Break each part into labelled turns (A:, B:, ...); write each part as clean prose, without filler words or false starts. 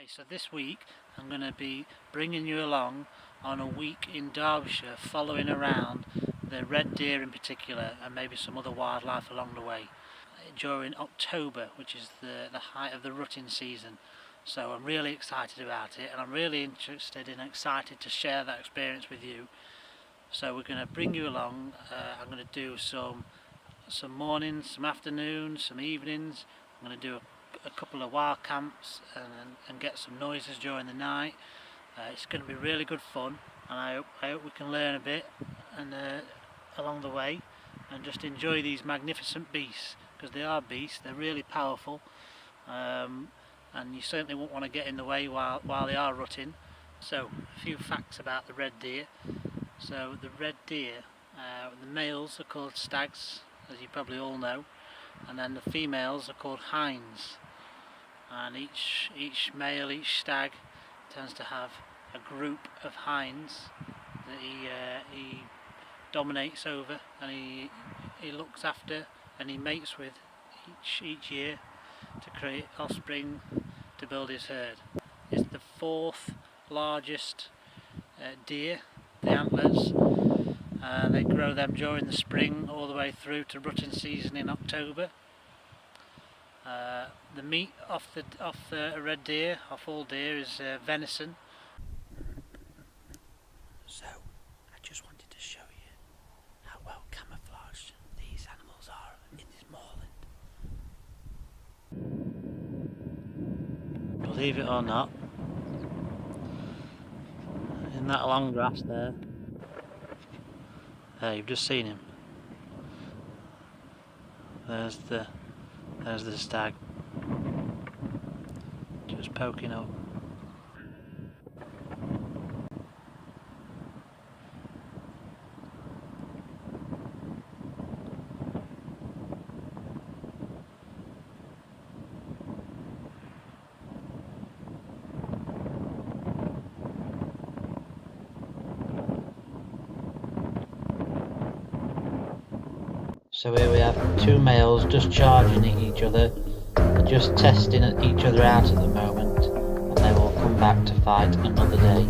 A: Okay, so this week I'm going to be bringing you along on a week in Derbyshire, following around the red deer in particular and maybe some other wildlife along the way during October, which is the height of the rutting season. So I'm really excited about it, and I'm really interested and excited to share that experience with you. So we're going to bring you along. I'm going to do some mornings, some afternoons, some evenings. I'm going to do a couple of wild camps and get some noises during the night. It's going to be really good fun, and I hope we can learn a bit and along the way, and just enjoy these magnificent beasts, because they are beasts. They're really powerful, and you certainly won't want to get in the way while they are rutting. So a few facts about the red deer. So the red deer, the males are called stags, as you probably all know, and then the females are called hinds. And each male, each stag, tends to have a group of hinds that he dominates over, and he looks after, and he mates with each year to create offspring to build his herd. It's the fourth largest deer, the antlers. They grow them during the spring all the way through to rutting season in October. The meat off the red deer, off all deer, is venison. So I just wanted to show you how well camouflaged these animals are in this moorland. Believe it or not, in that long grass there, you've just seen him. There's the stag, just poking up. So here we have two males just charging at each other. They're just testing each other out at the moment, and they will come back to fight another day.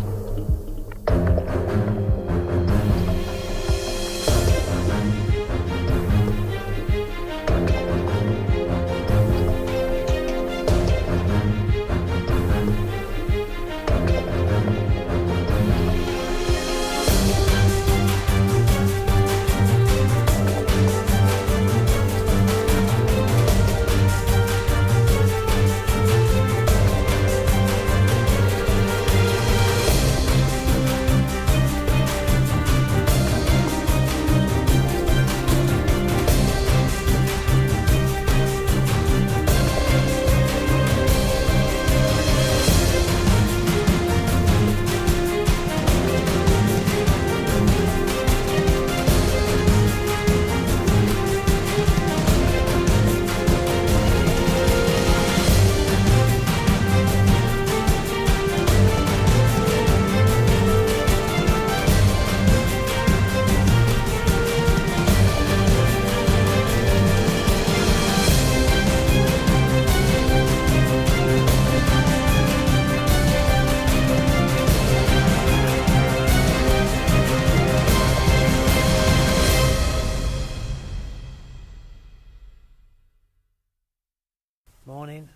A: Morning,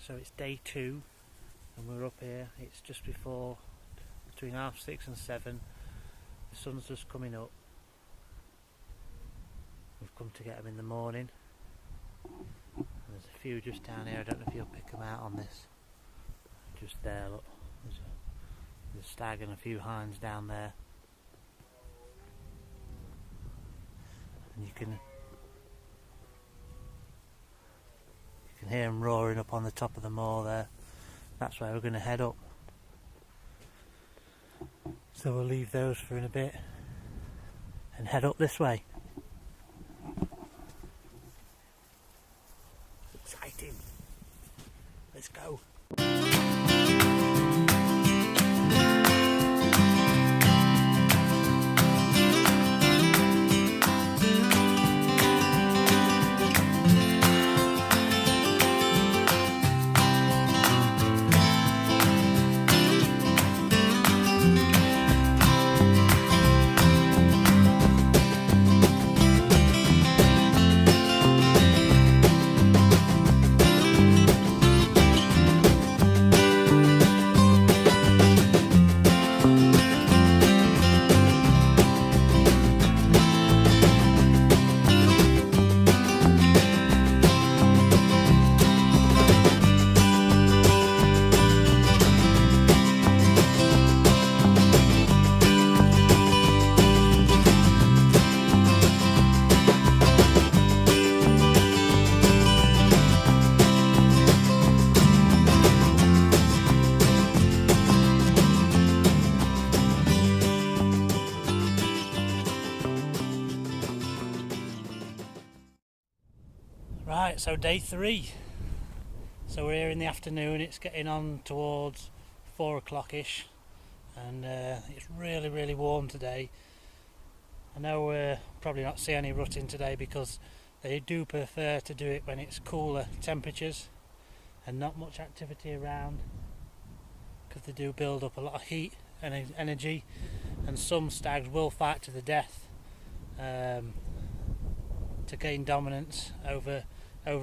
A: so it's day 2 and we're up here. It's just before, between 6:30 and 7. The sun's just coming up. We've come to get them in the morning. And there's a few just down here. I don't know if you'll pick them out on this. Just there, look. There's a stag and a few hinds down there. And you can hear them roaring up on the top of the moor there. That's where we're going to head up. So we'll leave those for in a bit and head up this way. Exciting. Let's go. Right, so day 3. So we're here in the afternoon, it's getting on towards 4 o'clock-ish, and it's really warm today. I know we'll probably not see any rutting today because they do prefer to do it when it's cooler temperatures and not much activity around, because they do build up a lot of heat and energy, and some stags will fight to the death to gain dominance over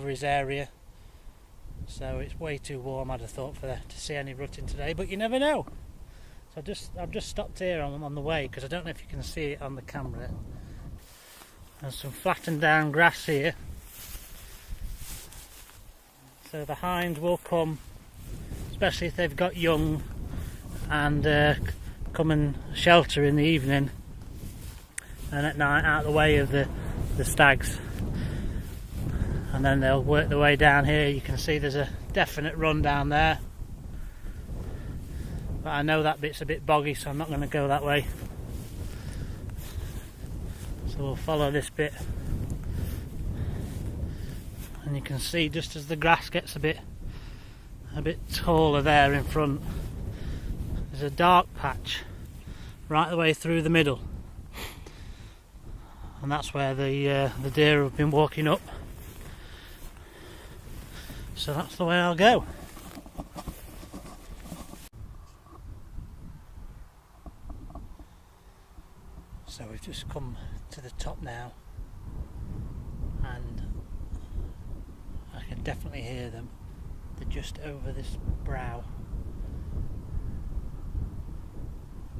A: his area. So it's way too warm, I'd have thought, to see any rutting today, but you never know. So I've just stopped here on the way because I don't know if you can see it on the camera. There's some flattened down grass here, so the hinds will come, especially if they've got young, and come and shelter in the evening and at night out of the way of the stags, and then they'll work their way down here. You can see there's a definite run down there, but I know that bit's a bit boggy, so I'm not going to go that way. So we'll follow this bit, and you can see just as the grass gets a bit taller there in front, there's a dark patch right the way through the middle, and that's where the deer have been walking up. So that's the way I'll go. So we've just come to the top now, and I can definitely hear them. They're just over this brow.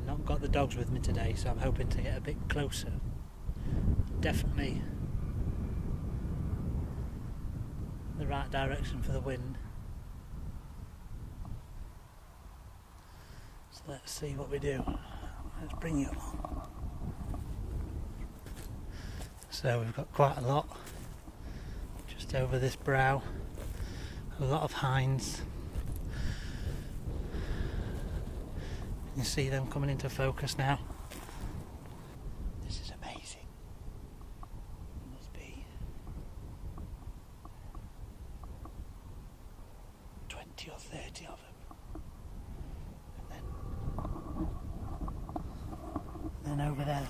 A: I've not got the dogs with me today, so I'm hoping to get a bit closer. Definitely the right direction for the wind. So let's see what we do. Let's bring you along. So we've got quite a lot just over this brow, a lot of hinds. You can see them coming into focus now. This is amazing. There must be 20 or 30 of them. And then over there,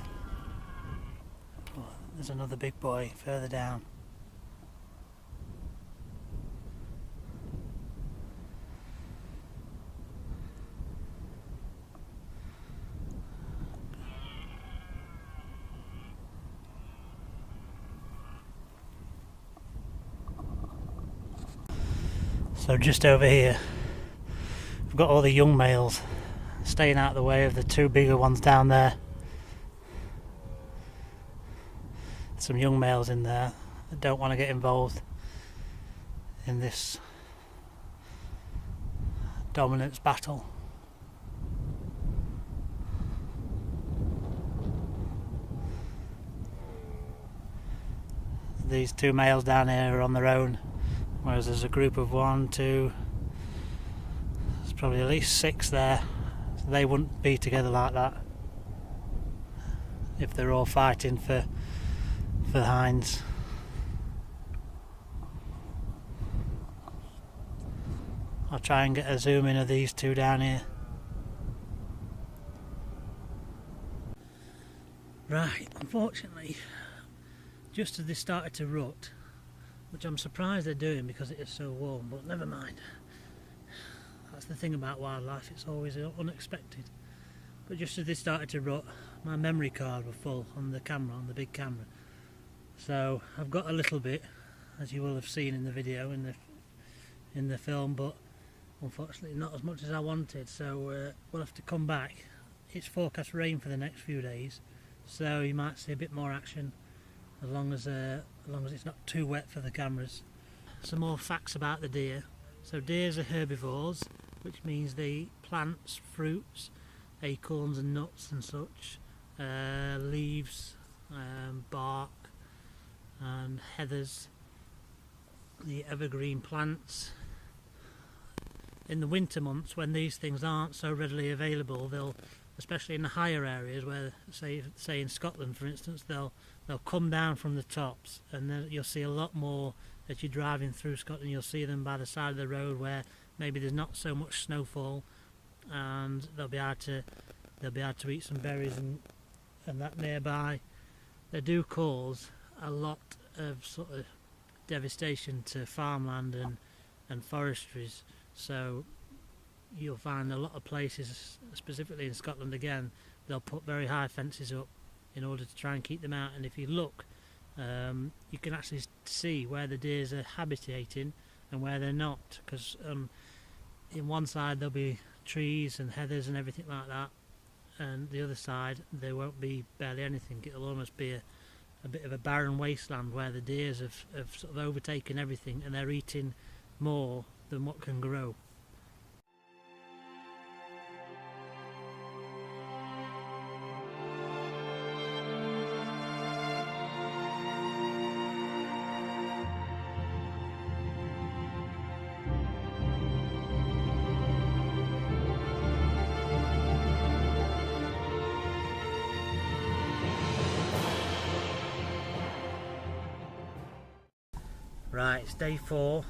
A: oh, there's another big boy further down. So just over here, we've got all the young males staying out of the way of the two bigger ones down there. Some young males in there that don't want to get involved in this dominance battle. These two males down here are on their own, whereas there's a group of 1, 2, there's probably at least 6 there. So they wouldn't be together like that if they're all fighting for the hinds. I'll try and get a zoom in of these two down here. Right, unfortunately, just as they started to rut, which I'm surprised they're doing because it is so warm, but never mind. That's the thing about wildlife, it's always unexpected. But just as they started to rut, my memory card was full on the camera, on the big camera. So I've got a little bit, as you will have seen in the video, in the film, but unfortunately not as much as I wanted. So we'll have to come back. It's forecast rain for the next few days, so you might see a bit more action as long as it's not too wet for the cameras. Some more facts about the deer. So deers are herbivores, which means they eat plants, fruits, acorns and nuts and such, leaves, bark and heathers, the evergreen plants. In the winter months, when these things aren't so readily available, they'll, especially in the higher areas where, say in Scotland for instance, they'll come down from the tops, and then you'll see a lot more as you're driving through Scotland, you'll see them by the side of the road where maybe there's not so much snowfall, and they'll be able to eat some berries and that nearby. They do cause a lot of sort of devastation to farmland and forestries, so you'll find a lot of places, specifically in Scotland again, they'll put very high fences up in order to try and keep them out. And if you look, you can actually see where the deers are habitating and where they're not, because in one side there'll be trees and heathers and everything like that, and the other side there won't be barely anything. It'll almost be a bit of a barren wasteland where the deers have sort of overtaken everything, and they're eating more than what can grow. Right, it's day 4.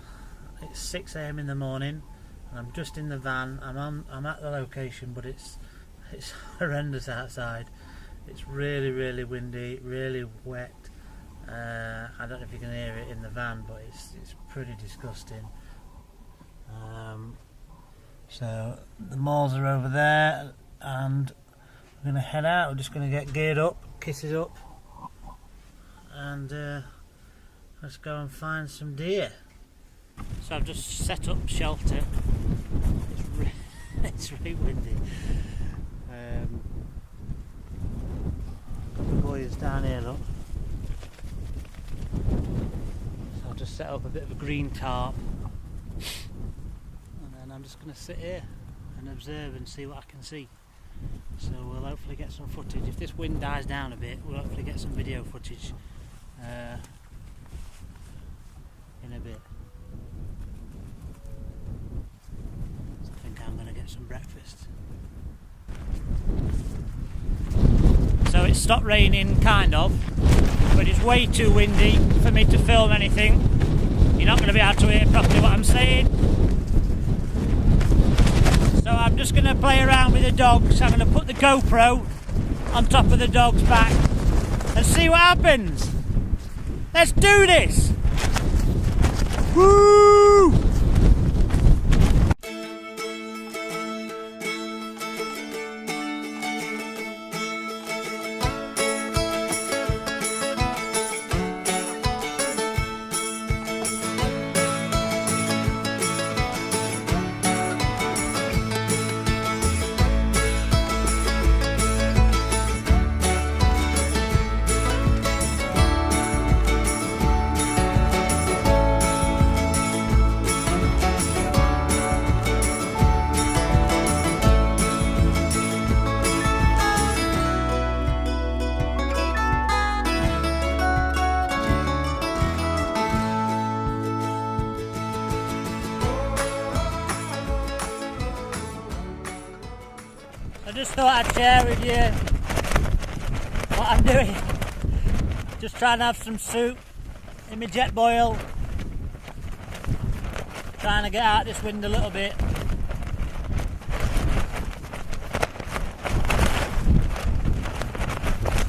A: It's 6 AM in the morning, and I'm just in the van. I'm at the location, but it's horrendous outside. It's really windy, really wet. I don't know if you can hear it in the van, but it's pretty disgusting. So the malls are over there, and we're going to head out. We're just going to get geared up, kitted up, and let's go and find some deer. So I've just set up shelter. It's really windy. Got the boys down here, look. So I've just set up a bit of a green tarp, and then I'm just going to sit here and observe and see what I can see. So we'll hopefully get some footage. If this wind dies down a bit, we'll hopefully get some video footage in a bit. So I think I'm going to get some breakfast. So it's stopped raining, kind of, but it's way too windy for me to film anything. You're not going to be able to hear properly what I'm saying. So I'm just going to play around with the dogs. I'm going to put the GoPro on top of the dog's back and see what happens. Let's do this! Woo! I just thought I'd share with you what I'm doing. Just trying to have some soup in my jet boil. Trying to get out this wind a little bit.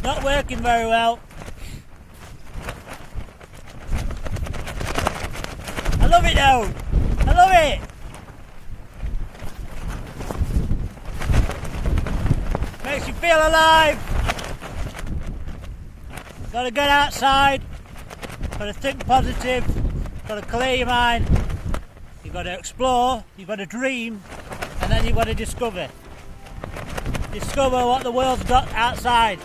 A: Not working very well. I love it though. I love it. Makes you feel alive. Gotta get outside. Gotta think positive. Gotta clear your mind. You've gotta explore. You've gotta dream. And then you've gotta discover. Discover what the world's got outside.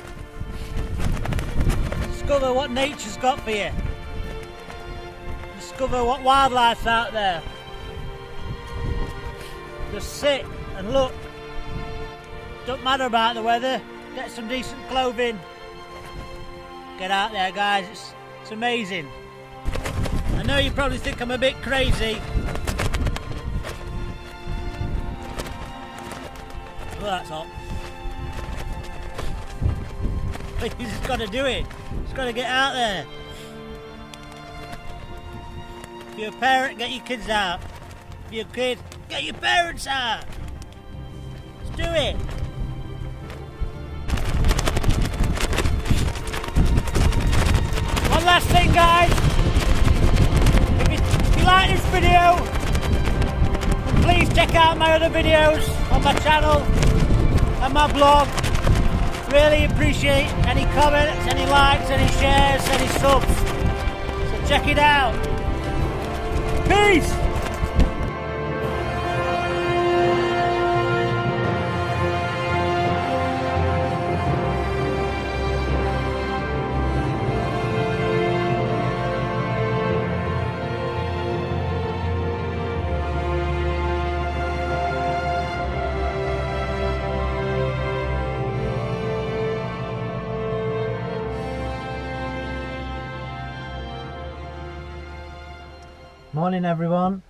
A: Discover what nature's got for you. Discover what wildlife's out there. Just sit and look. Don't matter about the weather. Get some decent clothing. Get out there, guys. It's amazing. I know you probably think I'm a bit crazy. Well, that's hot. But you just got to do it. Just got to get out there. If you're a parent, get your kids out. If you're a kid, get your parents out. Let's do it. One last thing, guys. If you like this video, please check out my other videos on my channel and my blog. Really appreciate any comments, any likes, any shares, any subs. So check it out. Peace! Morning everyone.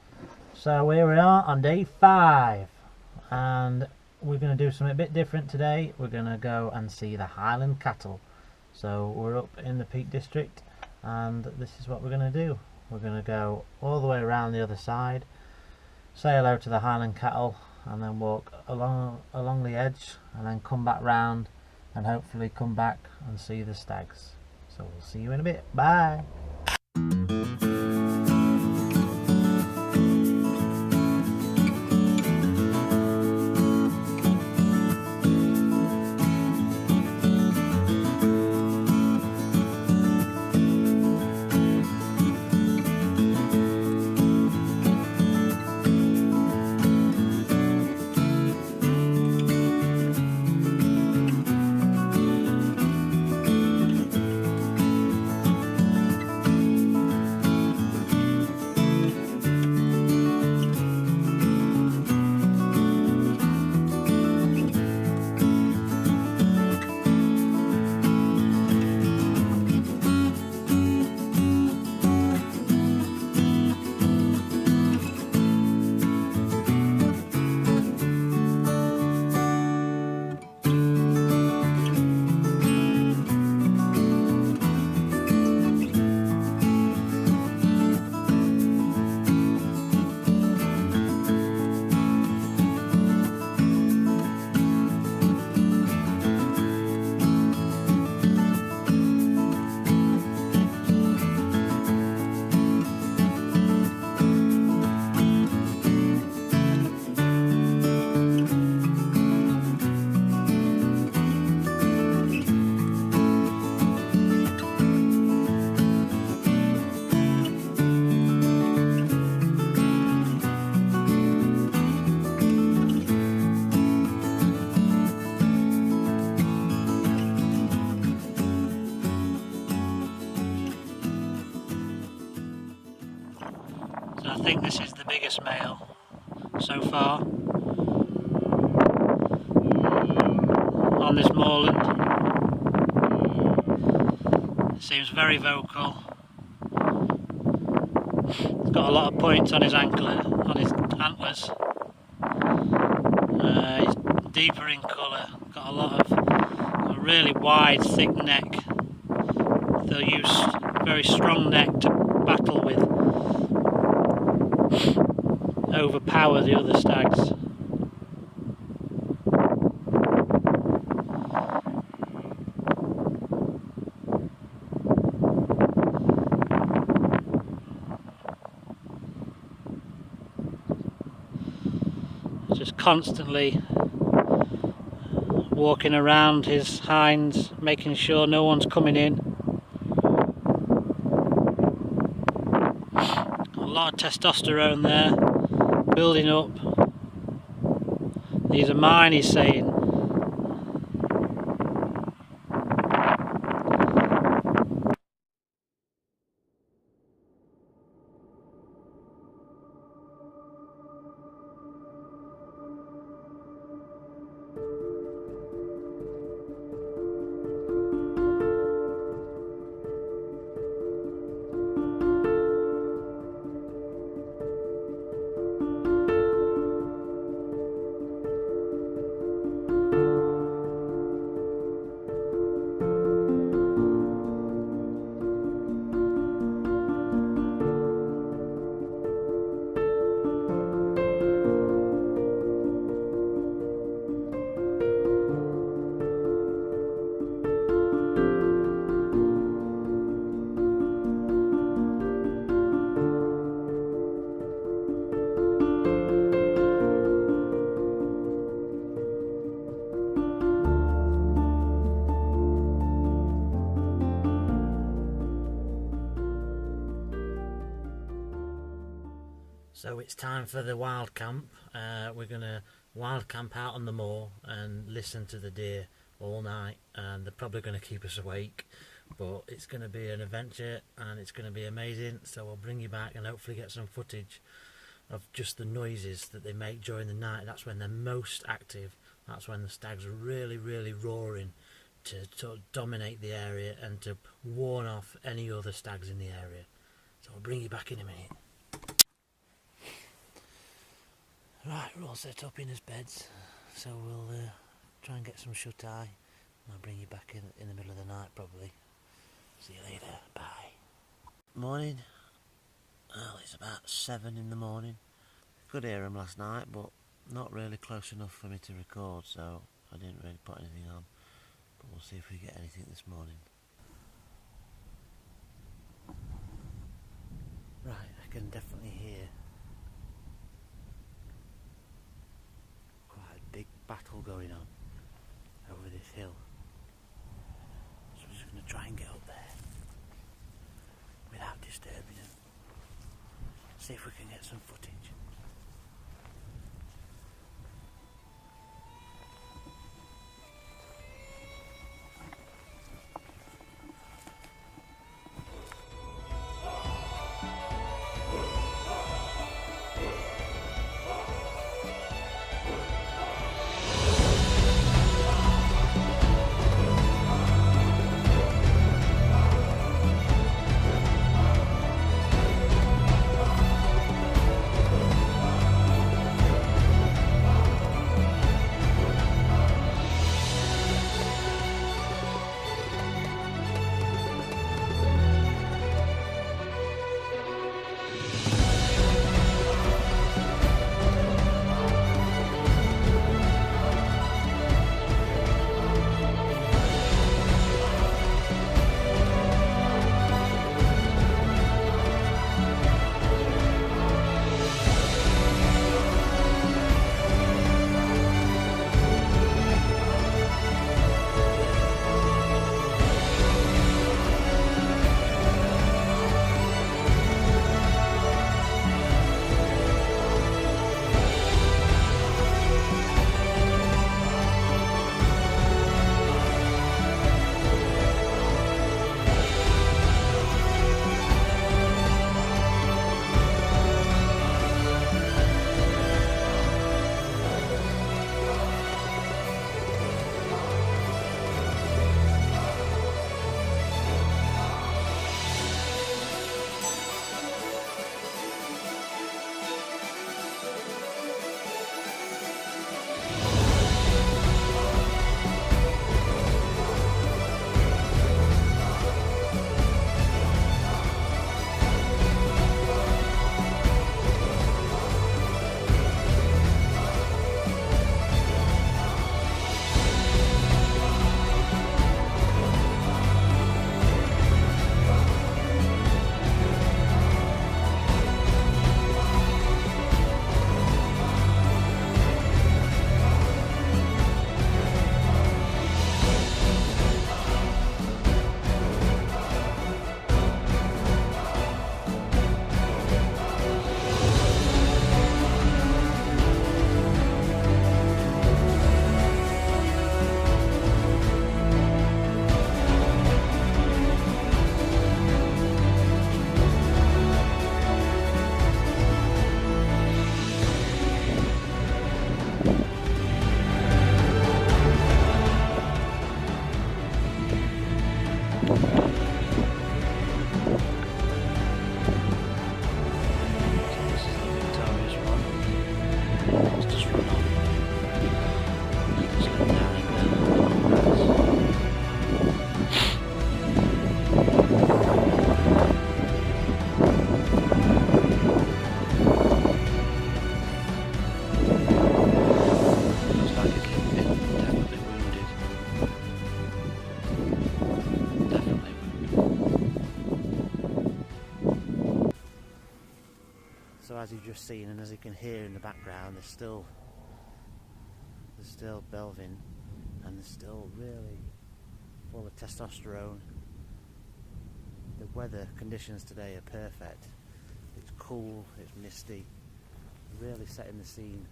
A: So here we are on day 5 and we're going to do something a bit different today. We're going to go and see the Highland cattle. So we're up in the Peak District and this is what we're going to do. We're going to go all the way around the other side, say hello to the Highland cattle and then walk along the edge and then come back round and hopefully come back and see the stags. So we'll see you in a bit. Bye! So I think this is the biggest male so far on this moorland. It seems very vocal. He's got a lot of points on his antlers. He's deeper in colour, got a really wide, thick neck. They'll use a very strong neck to battle with, overpower the other stags. Just constantly walking around his hinds, making sure no one's coming in. A lot of testosterone there, building up. These are mine, he's saying. It's time for the wild camp. We're going to wild camp out on the moor and listen to the deer all night, and they're probably going to keep us awake, but it's going to be an adventure and it's going to be amazing. So I'll bring you back and hopefully get some footage of just the noises that they make during the night. That's when they're most active. That's when the stags are really roaring to sort of dominate the area and to warn off any other stags in the area. So I'll bring you back in a minute. Right, we're all set up in his beds, so we'll try and get some shut eye, and I'll bring you back in the middle of the night probably. See you later, bye. Morning. Well, it's about 7 in the morning. Could hear him last night, but not really close enough for me to record, so I didn't really put anything on. But we'll see if we get anything this morning. Right, I can definitely hear quite a big battle going on over this hill. So we're just going to try and get up there without disturbing them. See if we can get some footage. So as you've just seen, and as you can hear in the background, they're still belving, and they're still really full of testosterone. The weather conditions today are perfect. It's cool, it's misty, really setting the scene.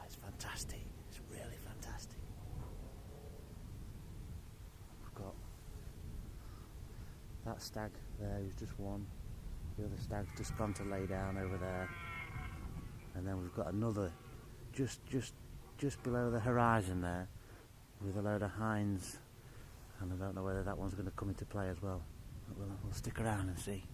A: It's fantastic, it's really fantastic. We've got that stag there who's just won, the other stag's just gone to lay down over there, and then we've got another just below the horizon there with a load of hinds, and I don't know whether that one's going to come into play as well, but we'll stick around and see.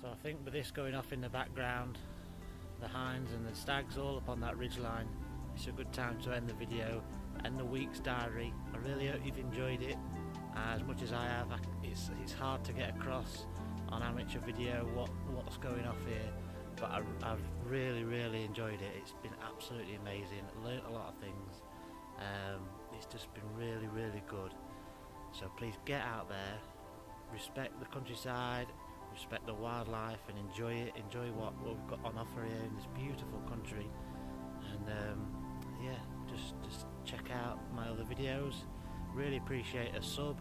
A: So I think with this going off in the background, the hinds and the stags all up on that ridgeline, it's a good time to end the video, end the week's diary. I really hope you've enjoyed it as much as I have. It's hard to get across on amateur video what's going off here, but I've really enjoyed it. It's been absolutely amazing. I learnt a lot of things. It's just been really good. So please get out there, respect the countryside, respect the wildlife, and enjoy it. Enjoy what we've got on offer here in this beautiful country. And yeah, just check out my other videos. Really appreciate a sub,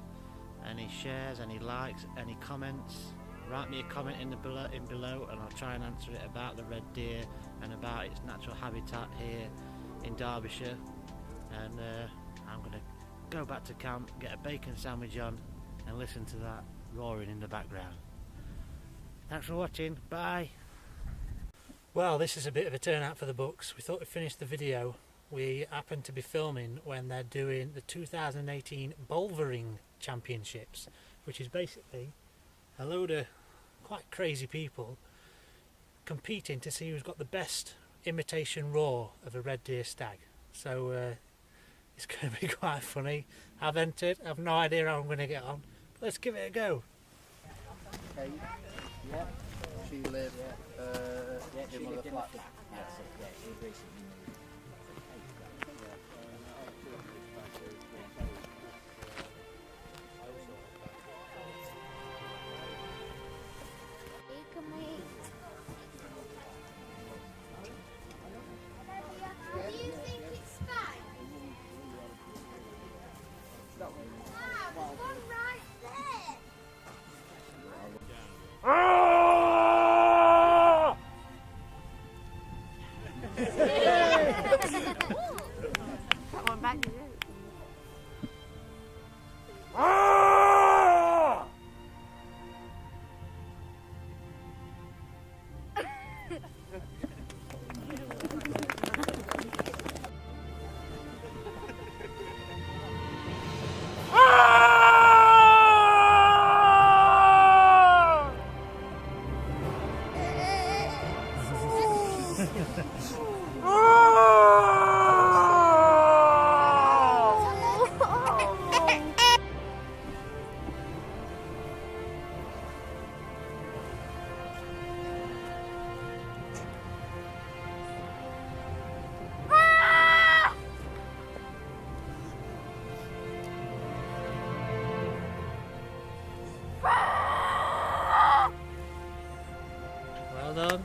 A: any shares, any likes, any comments. Write me a comment in below, and I'll try and answer it about the red deer and about its natural habitat here in Derbyshire. And I'm gonna go back to camp, get a bacon sandwich on, and listen to that roaring in the background. Thanks for watching, bye! Well, this is a bit of a turnout for the books. We thought we'd finish the video. We happened to be filming when they're doing the 2018 Bouldering Championships, which is basically a load of quite crazy people competing to see who's got the best imitation roar of a red deer stag. So it's going to be quite funny. I've entered, I've no idea how I'm going to get on, but let's give it a go.
B: Okay. Yeah. She lived in one of the flats.
C: Yeah, she recently moved.
D: Do you think it's fine? Wow, there's one right there.
E: That one back to you.
A: Well done.